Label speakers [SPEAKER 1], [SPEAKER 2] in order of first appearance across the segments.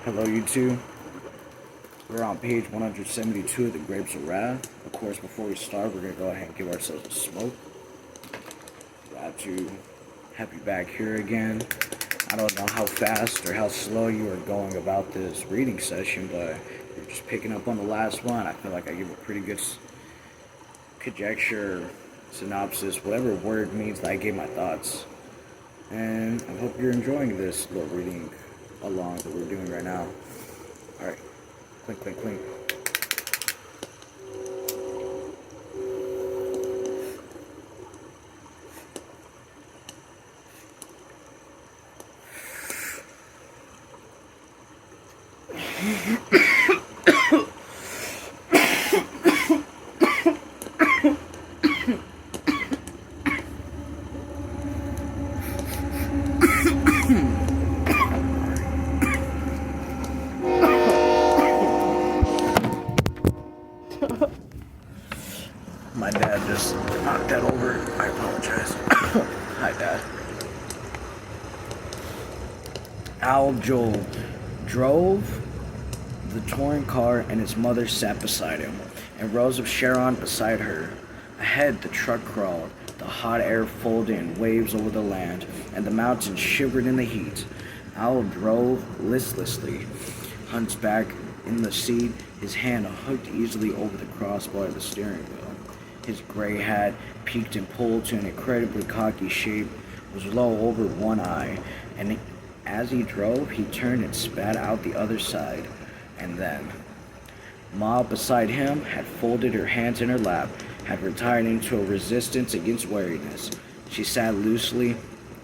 [SPEAKER 1] Hello YouTube. We're on page 172 of the Grapes of Wrath. Of course, before we start, we're going to go ahead and give ourselves a smoke. Glad to have you back here again. I don't know how fast or how slow you are going about this reading session, but you're just picking up on the last one. I feel like I give a pretty good conjecture, synopsis, whatever word means that I gave my thoughts. And I hope you're enjoying this little reading along that we're doing right now. Alright, clink, clink, clink. My dad just knocked that over. I apologize. Hi, Dad. Al Joel drove the touring car and his mother sat beside him, and Rose of Sharon beside her. Ahead, the truck crawled. The hot air folded in waves over the land, and the mountains shivered in the heat. Al drove listlessly, hunchback in the seat, his hand hooked easily over the crossbar of the steering wheel. His gray hat, peaked and pulled to an incredibly cocky shape, was low over one eye, and as he drove, he turned and spat out the other side. And then, Ma beside him had folded her hands in her lap, had retired into a resistance against weariness. She sat loosely,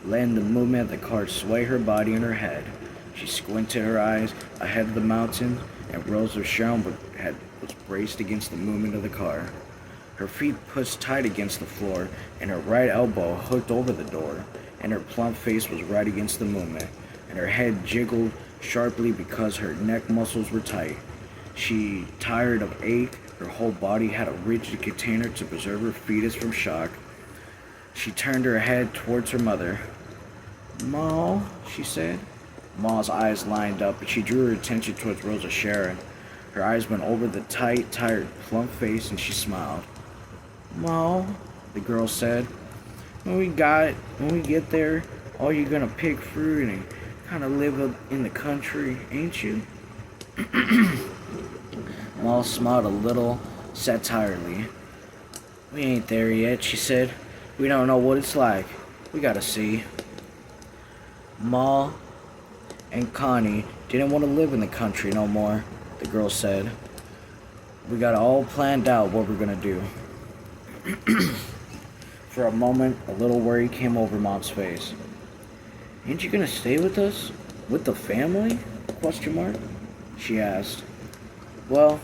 [SPEAKER 1] letting the movement of the car sway her body and her head. She squinted her eyes ahead of the mountain, and Rose of Sharon was braced against the movement of the car. Her feet pushed tight against the floor, and her right elbow hooked over the door, and her plump face was right against the movement, and her head jiggled sharply because her neck muscles were tight. She, tired of ache, her whole body had a rigid container to preserve her fetus from shock. She turned her head towards her mother. "Ma," she said. Ma's eyes lined up, and she drew her attention towards Rose of Sharon. Her eyes went over the tight, tired, plump face, and she smiled. "Ma," the girl said, when we get there, all you're gonna pick fruit and kind of live up in the country, ain't you?" Ma smiled a little satirically. "We ain't there yet," she said. "We don't know what it's like. We gotta see." Ma and Connie didn't want to live in the country no more, the girl said. "We got all planned out what we're gonna do." For a moment, a little worry came over Mom's face. "Ain't you gonna stay with us? With the family? Question mark?" she asked. "Well,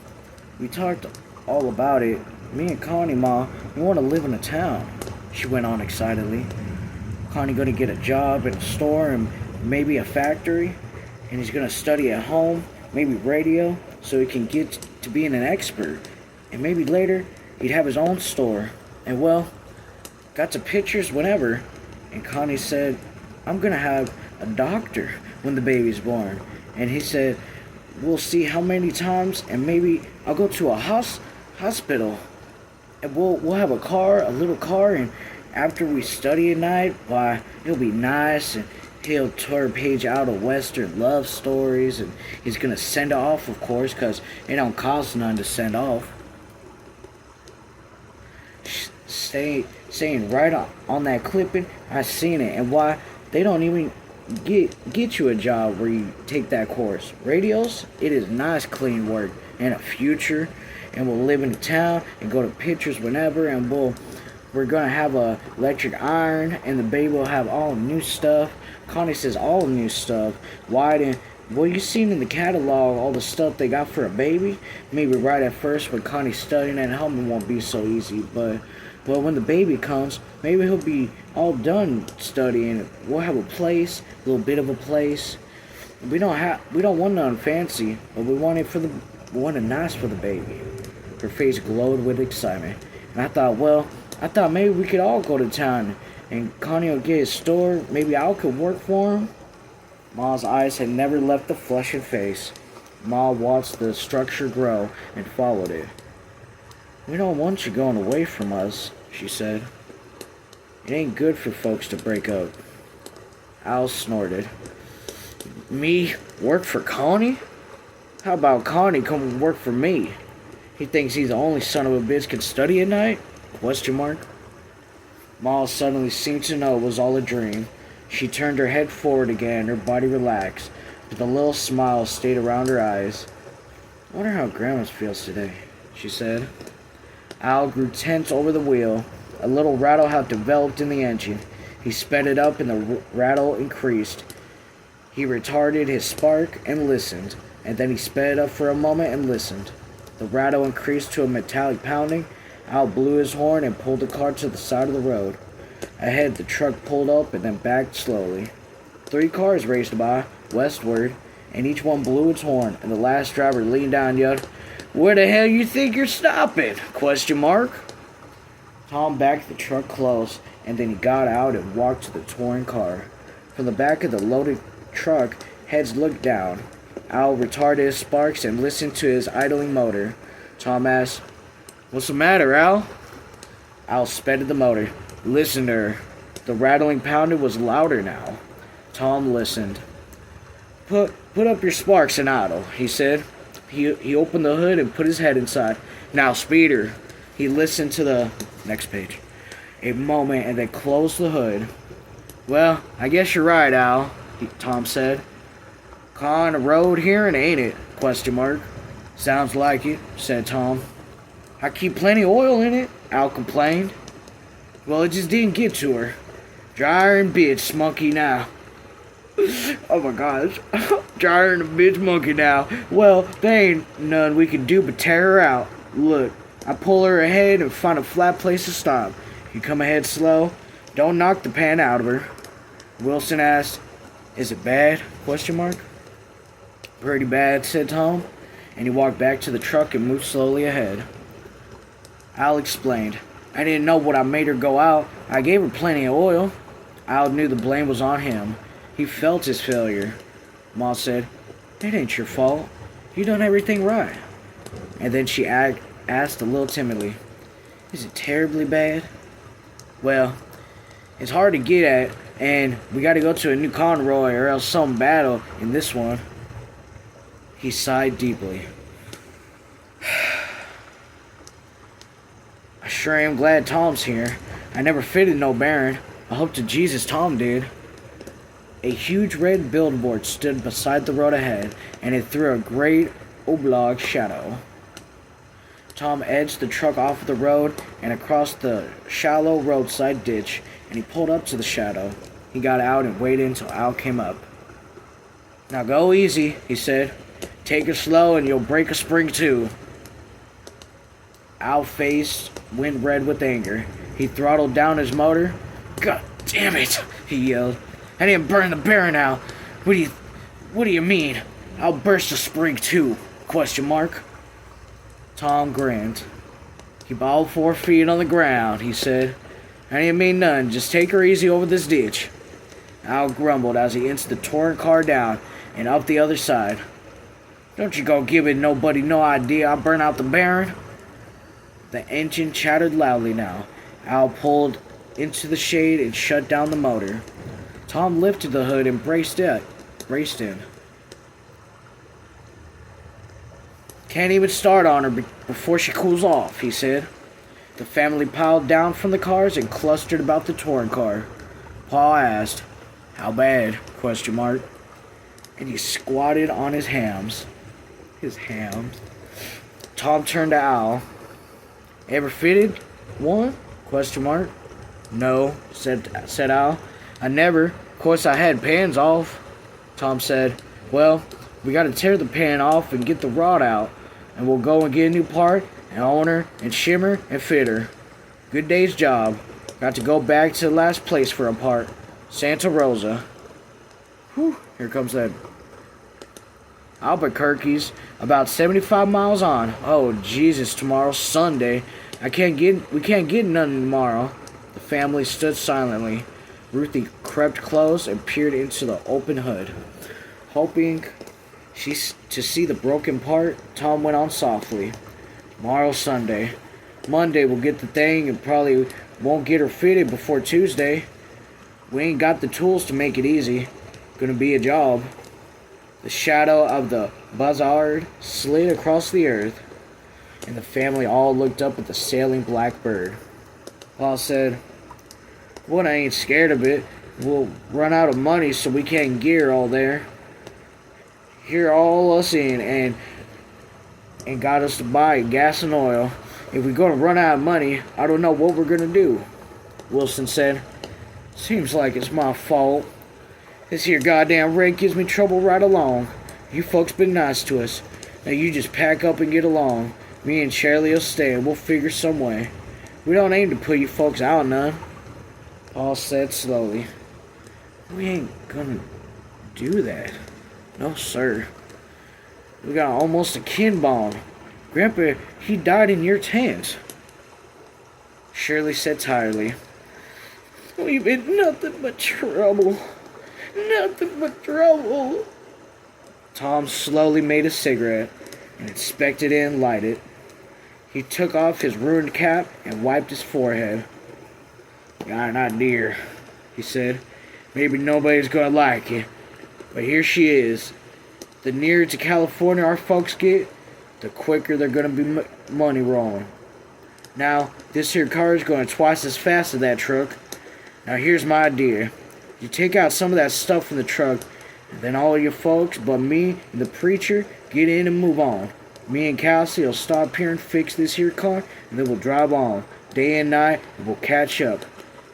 [SPEAKER 1] we talked all about it. Me and Connie, Ma, we want to live in a town," she went on excitedly. "Connie gonna get a job in a store and maybe a factory, and he's gonna study at home, maybe radio, so he can get to being an expert, and maybe later he'd have his own store, and well, got to pictures whenever." And Connie said, "I'm gonna have a doctor when the baby's born," and he said, "We'll see how many times, and maybe I'll go to a hospital, and we'll have a little car, and after we study at night, why, it'll be nice, and he'll turn a page out of Western love stories, and he's gonna send off, of course, 'cause it don't cost none to send off." Saying right on that clipping, I seen it, and why, they don't even get you a job where you take that course. Radios, it is nice clean work, and a future, and we'll live in the town, and go to pictures whenever, and we're gonna have a electric iron, and the baby will have all new stuff. Connie says all new stuff. Why then? Well, you seen in the catalog all the stuff they got for a baby? Maybe right at first when Connie's studying at home it won't be so easy, but well, when the baby comes, maybe he'll be all done studying. We'll have a place, a little bit of a place. We don't want nothing fancy, but we want it nice for the baby. Her face glowed with excitement, and I thought maybe we could all go to town, and Connie will get his store. Maybe I could work for him. Ma's eyes had never left the fleshed face. Ma watched the structure grow and followed it. "We don't want you going away from us," she said. "It ain't good for folks to break up." Al snorted. "Me work for Connie? How about Connie come work for me? He thinks he's the only son of a bitch can study at night? Question mark. Ma suddenly seemed to know it was all a dream. She turned her head forward again, her body relaxed, but a little smile stayed around her eyes. "I wonder how Grandma feels today," she said. Al grew tense over the wheel. A little rattle had developed in the engine. He sped it up and the rattle increased. He retarded his spark and listened, and then he sped it up for a moment and listened. The rattle increased to a metallic pounding. Al blew his horn and pulled the car to the side of the road. Ahead, the truck pulled up and then backed slowly. 3 cars raced by, westward, and each one blew its horn, and the last driver leaned down and yelled, "Where the hell you think you're stopping? Question mark." Tom backed the truck close, and then he got out and walked to the touring car. From the back of the loaded truck, heads looked down. Al retarded his sparks and listened to his idling motor. Tom asked, "What's the matter, Al?" Al sped the motor. "Listen to her." The rattling pounding was louder now. Tom listened. Put up your sparks and idle," he said. He opened the hood and put his head inside. "Now, speed her." He listened to the next page a moment and then closed the hood. "Well, I guess you're right, Al," Tom said. "Kind of road here, and ain't it? Question mark. "Sounds like it," said Tom. "I keep plenty of oil in it," Al complained. "Well, it just didn't get to her. Drier and bitch monkey now." Oh my gosh. Drier and a bitch monkey now. "Well, there ain't none we can do but tear her out. Look, I pull her ahead and find a flat place to stop. You come ahead slow. Don't knock the pan out of her." Wilson asked, "Is it bad? Question mark. "Pretty bad," said Tom, and he walked back to the truck and moved slowly ahead. Al explained, "I didn't know what I made her go out. I gave her plenty of oil." Al knew the blame was on him. He felt his failure. Ma said, "It ain't your fault. You done everything right." And then she asked a little timidly, "Is it terribly bad?" "Well, it's hard to get at, and we gotta go to a new Conroy or else some battle in this one." He sighed deeply. "I sure am glad Tom's here. I never fitted no Baron. I hope to Jesus Tom did." A huge red billboard stood beside the road ahead, and it threw a great oblong shadow. Tom edged the truck off the road and across the shallow roadside ditch, and he pulled up to the shadow. He got out and waited until Al came up. "Now go easy," he said. "Take it slow and you'll break a spring too." Al's face went red with anger. He throttled down his motor. "God damn it," he yelled. "I didn't burn the Baron out. What do you mean? I'll burst a spring too? Question mark. Tom grinned. "Keep all 4 feet on the ground," he said. "I didn't mean none. Just take her easy over this ditch." Al grumbled as he inched the touring car down and up the other side. "Don't you go giving nobody no idea I burn out the Baron." The engine chattered loudly now. Al pulled into the shade and shut down the motor. Tom lifted the hood and braced in. "Can't even start on her before she cools off," he said. The family piled down from the cars and clustered about the touring car. Pa asked, "How bad?" Question mark. And he squatted on his hams. Tom turned to Al. "Ever fitted one? Question mark. "No," said Al. "I never. Of course I had pans off." Tom said, "Well, we gotta tear the pan off and get the rod out, and we'll go and get a new part, and own her, and shimmer, and fit her. Good day's job. Got to go back to the last place for a part. Santa Rosa." Whew, here comes that. "Albuquerque's about 75 miles on. Oh, Jesus, tomorrow's Sunday. We can't get none tomorrow." The family stood silently. Ruthie crept close and peered into the open hood. Hoping to see the broken part, Tom went on softly. Tomorrow's Sunday. Monday we'll get the thing and probably won't get her fitted before Tuesday. We ain't got the tools to make it easy. Gonna be a job. The shadow of the buzzard slid across the earth, and the family all looked up at the sailing black bird. Paul said, "What, I ain't scared of it. We'll run out of money so we can't gear all there. Here all us in and got us to buy gas and oil. If we're gonna run out of money, I don't know what we're gonna do." Wilson said, "Seems like it's my fault. This here goddamn rake gives me trouble right along. You folks been nice to us. Now you just pack up and get along. Me and Shirley will stay and we'll figure some way. We don't aim to put you folks out none." Paul said slowly, "We ain't gonna do that. No, sir. We got almost a kin bond. Grandpa, he died in your tent." Shirley said tiredly, "We've been nothing but trouble. Nothing but trouble." Tom slowly made a cigarette and inspected it and lighted it. He took off his ruined cap and wiped his forehead. "Got an idea," he said. "Maybe nobody's gonna like it, but here she is. The nearer to California our folks get, the quicker they're gonna be money rolling. Now, this here car is going twice as fast as that truck. Now here's my idea. You take out some of that stuff from the truck, and then all you folks but me and the preacher get in and move on. Me and Cassie will stop here and fix this here car, and then we'll drive on, day and night, and we'll catch up.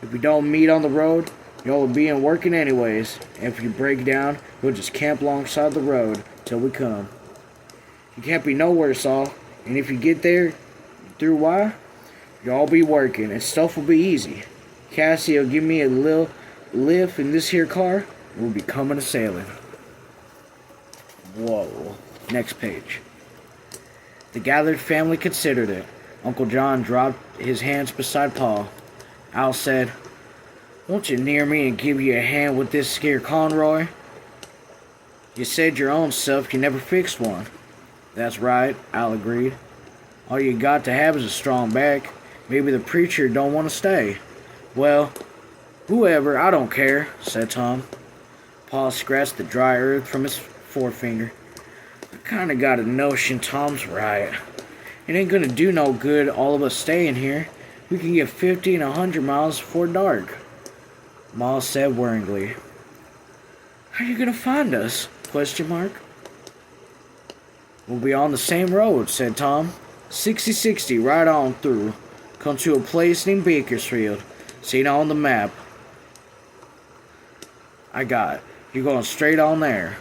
[SPEAKER 1] If we don't meet on the road, y'all will be in working anyways, and if you break down, we'll just camp alongside the road till we come. You can't be no worse off, and if you get there, through why, y'all be working, and stuff will be easy. Cassie will give me a little lift in this here car, and we'll be coming a sailing." Whoa. Next page. The gathered family considered it. Uncle John dropped his hands beside Paul. Al said, "Won't you near me and give you a hand with this here Conroy? You said your own self you never fixed one." "That's right," Al agreed. "All you got to have is a strong back. Maybe the preacher don't want to stay." "Well, whoever, I don't care," said Tom. Paul scratched the dry earth from his forefinger. "I kinda got a notion Tom's right. It ain't gonna do no good all of us staying here. We can get 50 and 100 miles before dark." Ma said worryingly, "How are you gonna find us? ? "We'll be on the same road," said Tom. 6060 right on through. Come to a place named Bakersfield. Seen on the map. I got it. You're going straight on there."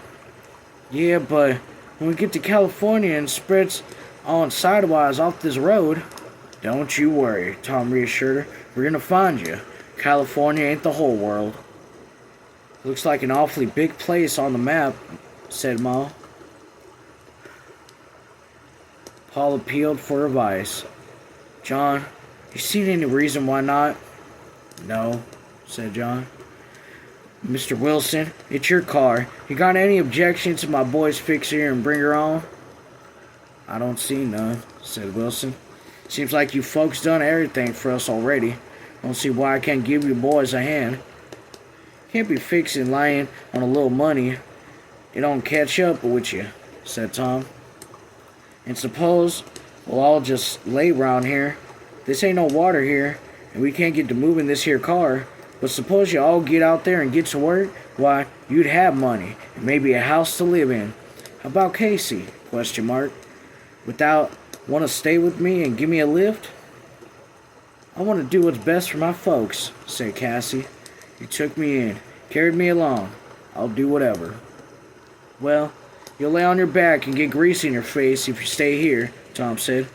[SPEAKER 1] "Yeah, but when we get to California and spreads on sidewise off this road..." "Don't you worry," Tom reassured her. "We're gonna find you. California ain't the whole world." "Looks like an awfully big place on the map," said Ma. Paul appealed for advice. "John, you seen any reason why not?" "No," said John. "Mr. Wilson, it's your car. You got any objections to my boys fix her and bring her on?" "I don't see none," said Wilson. "Seems like you folks done everything for us already. Don't see why I can't give you boys a hand. Can't be fixing lying on a little money. It don't catch up with you," said Tom. "And suppose we'll all just lay round here. This ain't no water here, and we can't get to moving this here car. But suppose you all get out there and get to work, why, you'd have money, and maybe a house to live in. How about Casey? ? Without want to stay with me and give me a lift?" "I want to do what's best for my folks," said Cassie. "You took me in, carried me along. I'll do whatever." "Well, you'll lay on your back and get grease in your face if you stay here," Tom said.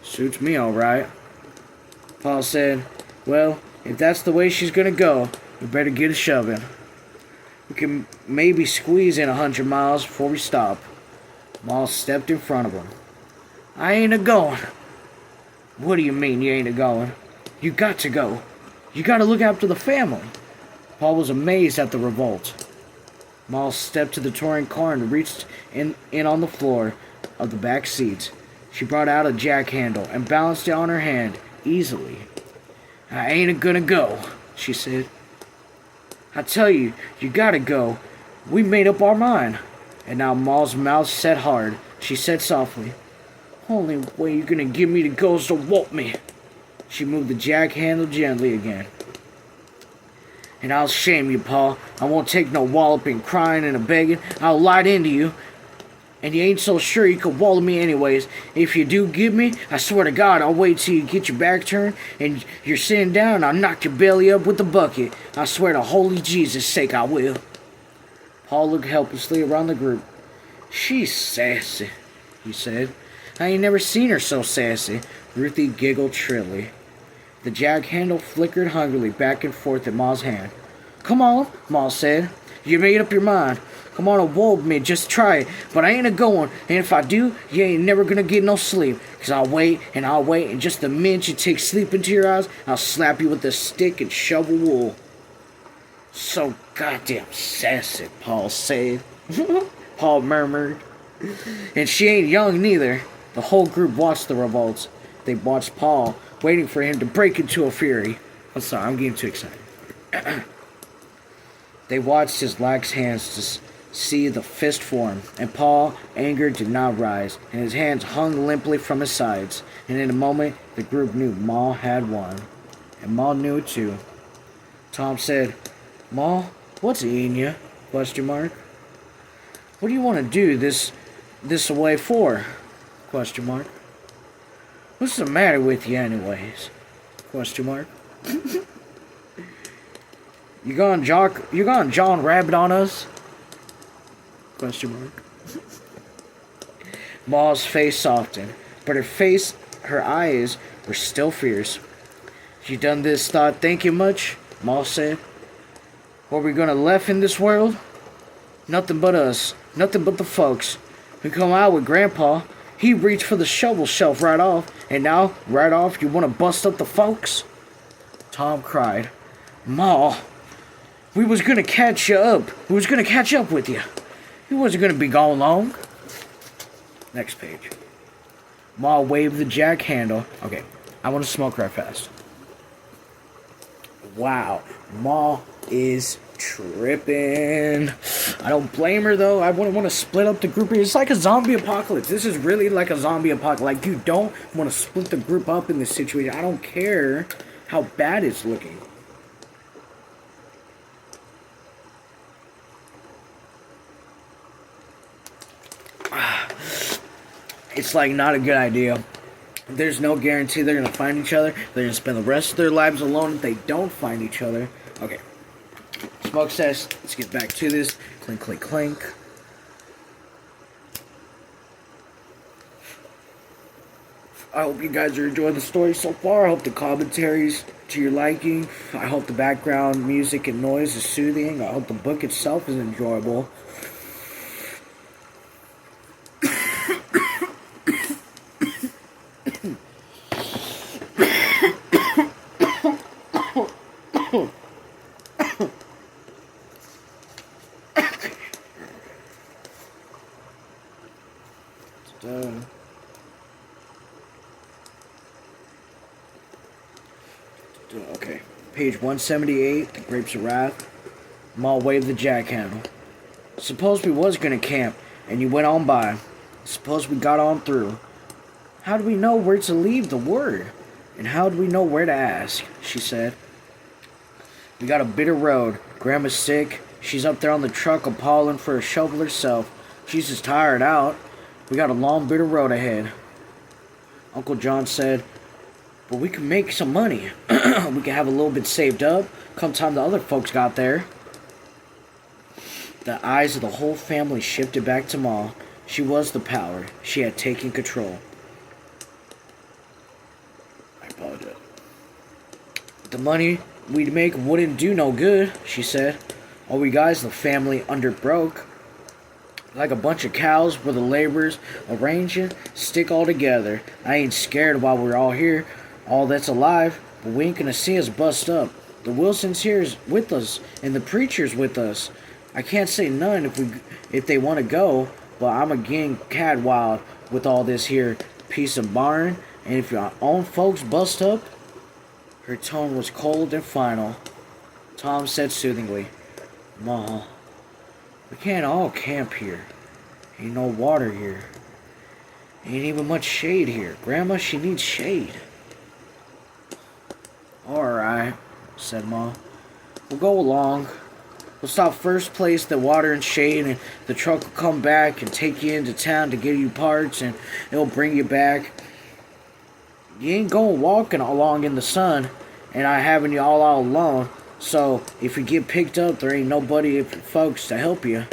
[SPEAKER 1] "Suits me all right." Paul said, "Well, if that's the way she's gonna go, we better get a shoving. We can maybe squeeze in 100 miles before we stop." Ma stepped in front of him. "I ain't a-going." "What do you mean you ain't a-going? You got to go. You got to look after the family." Paul was amazed at the revolt. Ma stepped to the touring car and reached in on the floor of the back seat. She brought out a jack handle and balanced it on her hand easily. "I ain't gonna go," she said. "I tell you, you gotta go. We made up our mind." And now Ma's mouth set hard. She said softly, "Only way you're gonna get me to go is to whoop me." She moved the jack handle gently again. "And I'll shame you, Pa. I won't take no walloping, crying, and a begging. I'll light into you. And you ain't so sure you could wallop me anyways. If you do give me, I swear to God, I'll wait till you get your back turned and you're sitting down and I'll knock your belly up with the bucket. I swear to holy Jesus' sake I will." Paul looked helplessly around the group. "She's sassy," he said. "I ain't never seen her so sassy." Ruthie giggled shrilly. The jack handle flickered hungrily back and forth in Ma's hand. "Come on," Ma said. "You made up your mind. Come on and whoop me, just try it. But I ain't a-going, and if I do, you ain't never gonna get no sleep. 'Cause I'll wait, and just the minute you take sleep into your eyes, I'll slap you with a stick and shovel wool." "So goddamn sassy," Paul said. Paul murmured. "And she ain't young neither." The whole group watched the revolts. They watched Paul, waiting for him to break into a fury. I'm sorry, I'm getting too excited. They watched his lax hands to see the fist form, and Paul, anger did not rise, and his hands hung limply from his sides. And in a moment, the group knew Ma had won. And Ma knew it too. Tom said, "Ma, what's eating you? Question mark. What do you want to do this away for? Question mark. What's the matter with you anyways? Question mark. You gone John Rabbit on us? Question mark. Ma's face softened, but her eyes were still fierce. "You done this thought thinking much?" Ma said. "What we gonna left in this world? Nothing but us. Nothing but the folks. We come out with Grandpa. He reached for the shovel shelf right off, and now, right off, you want to bust up the folks?" Tom cried. "Ma, we was gonna catch you up. We was gonna catch up with you. You wasn't gonna be gone long." Next page. Ma waved the jack handle. Okay, I want to smoke right fast. Wow, Ma is tripping. I don't blame her though. I wouldn't want to split up the group. It's like a zombie apocalypse. This is really like a zombie apocalypse. Like, you don't want to split the group up in this situation. I don't care how bad it's looking. It's like not a good idea. There's no guarantee they're going to find each other. They're going to spend the rest of their lives alone if they don't find each other. Okay. Smoke says, let's get back to this. Clink, clink, clink. I hope you guys are enjoying the story so far. I hope the commentary's to your liking. I hope the background music and noise is soothing. I hope the book itself is enjoyable. Okay, page 178, The Grapes of Wrath. Ma waved the jack handle. "Suppose we was gonna camp, and you went on by. Suppose we got on through. How do we know where to leave the word? And how do we know where to ask?" she said. "We got a bitter road. Grandma's sick. She's up there on the truck appalling for a shovel herself. She's just tired out. We got a long, bitter road ahead." Uncle John said, "But we can make some money. We can have a little bit saved up. Come time the other folks got there." The eyes of the whole family shifted back to Ma. She was the power. She had taken control. I apologize. "The money we'd make wouldn't do no good," she said. "All we guys in the family underbroke. Like a bunch of cows where the laborers arranging stick all together. I ain't scared while we're all here, all that's alive, but we ain't gonna see us bust up. The Wilsons here is with us, and the preacher's with us. I can't say none if they want to go, but I'm a getting cat wild with all this here piece of barn, and if your own folks bust up. Her tone was cold and final. Tom said soothingly, Ma, we can't all camp here. Ain't no water here. Ain't even much shade here. Grandma, she needs shade. Alright, said Ma. We'll go along. We'll stop first place the water and shade, and the truck will come back and take you into town to give you parts, and it'll bring you back. You ain't going walking along in the sun, and I having you all out alone, so if you get picked up, there ain't nobody of your folks to help you.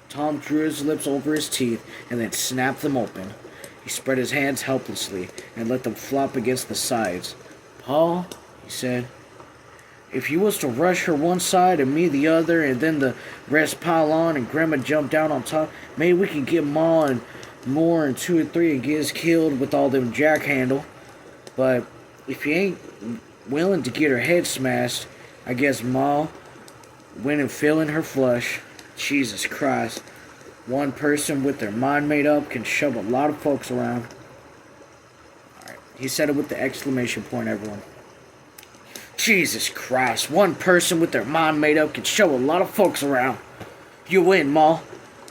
[SPEAKER 1] Tom drew his lips over his teeth and then snapped them open. He spread his hands helplessly and let them flop against the sides. Paul, he said, if you was to rush her one side and me the other, and then the rest pile on and Grandma jump down on top, maybe we can get Ma and more and 2 or 3 and get us killed with all them jack-handle. But if you ain't willing to get her head smashed, I guess Ma went and filling her flush. Jesus Christ. One person with their mind made up can shove a lot of folks around. Alright, he said it with the exclamation point, everyone. Jesus Christ. One person with their mind made up can shove a lot of folks around. You win, Ma.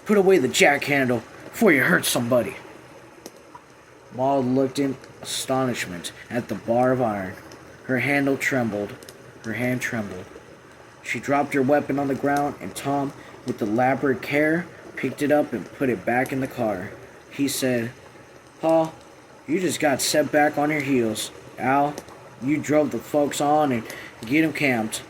[SPEAKER 1] Put away the jack handle before you hurt somebody. Ma looked in astonishment at the bar of iron. Her hand trembled. She dropped her weapon on the ground, and Tom, with elaborate care, picked it up and put it back in the car. He said, Pa, you just got set back on your heels. Al, you drove the folks on and get 'em camped.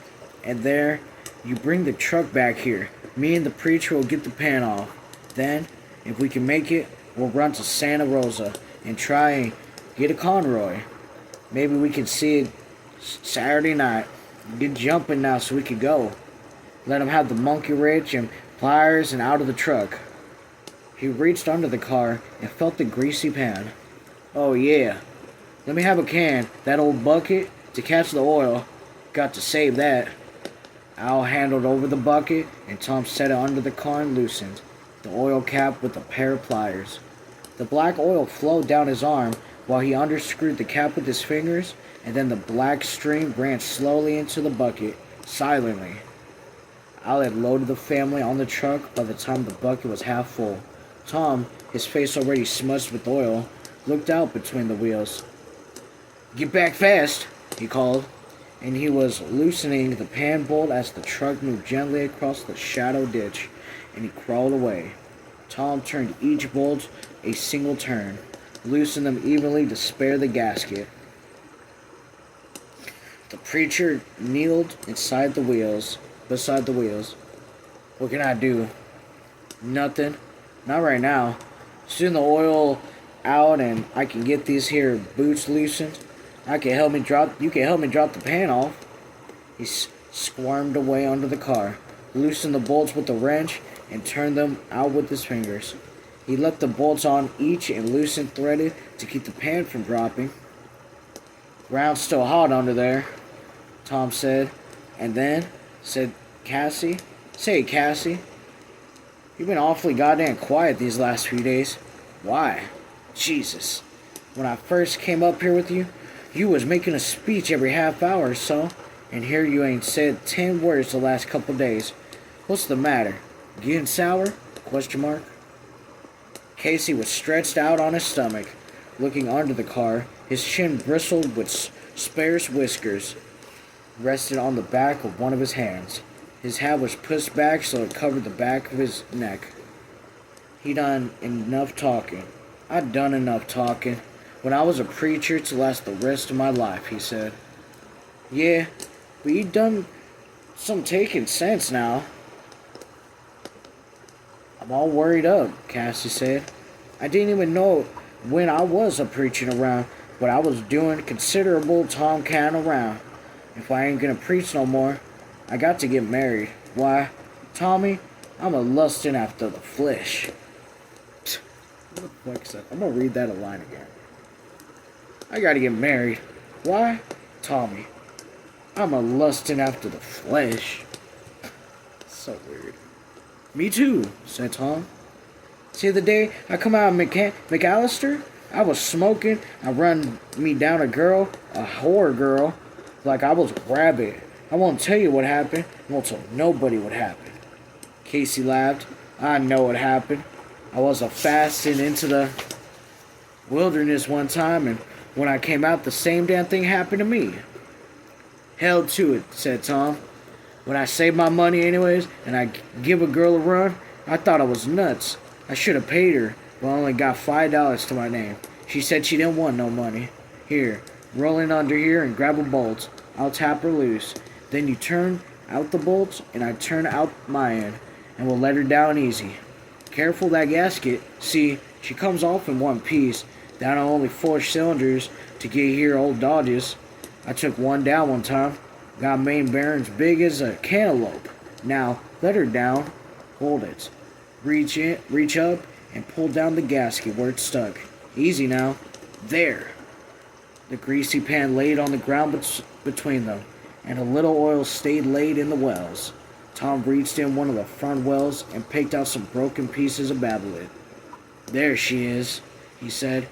[SPEAKER 1] And there, you bring the truck back here. Me and the preacher will get the pan off. Then, if we can make it, we'll run to Santa Rosa and try and get a Conroy. Maybe we can see it Saturday night. Get jumping now so we can go. Let him have the monkey wrench and pliers and out of the truck. He reached under the car and felt the greasy pan. Oh yeah. Let me have a can, that old bucket, to catch the oil. Got to save that. Al handled over the bucket, and Tom set it under the car and loosened the oil cap with a pair of pliers. The black oil flowed down his arm while he unscrewed the cap with his fingers, and then the black stream ran slowly into the bucket, silently. Al had loaded the family on the truck by the time the bucket was half full. Tom, his face already smudged with oil, looked out between the wheels. Get back fast, he called, and he was loosening the pan bolt as the truck moved gently across the shallow ditch, and he crawled away. Tom turned each bolt a single turn, loosened them evenly to spare the gasket. The preacher kneeled beside the wheels. What can I do? Nothing. Not right now. Soon the oil out and I can get these here boots loosened. You can help me drop the pan off. He squirmed away under the car, loosened the bolts with the wrench, and turned them out with his fingers. He left the bolts on each and loosened threaded to keep the pan from dropping. Ground's still hot under there, Tom said, and then said Cassie, say Cassie, you've been awfully goddamn quiet these last few days. Why? Jesus. When I first came up here with you, you was making a speech every half hour or so, and here you ain't said 10 words the last couple days. What's the matter? Getting sour? ? Casey was stretched out on his stomach, looking under the car. His chin bristled with sparse whiskers, rested on the back of one of his hands. His hat was pushed back so it covered the back of his neck. He done enough talking. I'd done enough talking when I was a preacher to last the rest of my life, he said. Yeah, but you done some taking sense now. I'm all worried up, Cassie said. I didn't even know when I was a preaching around, but I was doing considerable tomcat around. If I ain't gonna preach no more, I got to get married. Why, Tommy, I'm a lusting after the flesh. What the fuck's that? I'm gonna read that a line again. I gotta get married. Why, Tommy, I'm a lusting after the flesh. So weird. Me too, said Tom. See, the day I come out of McAllister, I was smoking. I run me down a girl, a whore girl, like I was a rabbit. I won't tell you what happened. I won't tell nobody what happened. Casey laughed. I know what happened. I was fasting into the wilderness one time, and when I came out, the same damn thing happened to me. Hell to it, said Tom. When I saved my money anyways, and I give a girl a run, I thought I was nuts. I should have paid her, but I only got $5 to my name. She said she didn't want no money. Here, roll in under here and grab a bolt. I'll tap her loose. Then you turn out the bolts, and I turn out my end, and we'll let her down easy. Careful that gasket. See, she comes off in one piece, down on only 4 cylinders to get here old Dodges. I took one down one time. Got main bearings big as a cantaloupe. Now, let her down. Hold it. Reach up, and pull down the gasket where it's stuck. Easy now. There. The greasy pan laid on the ground between them, and a little oil stayed laid in the wells. Tom reached in one of the front wells and picked out some broken pieces of babolet. There she is, he said.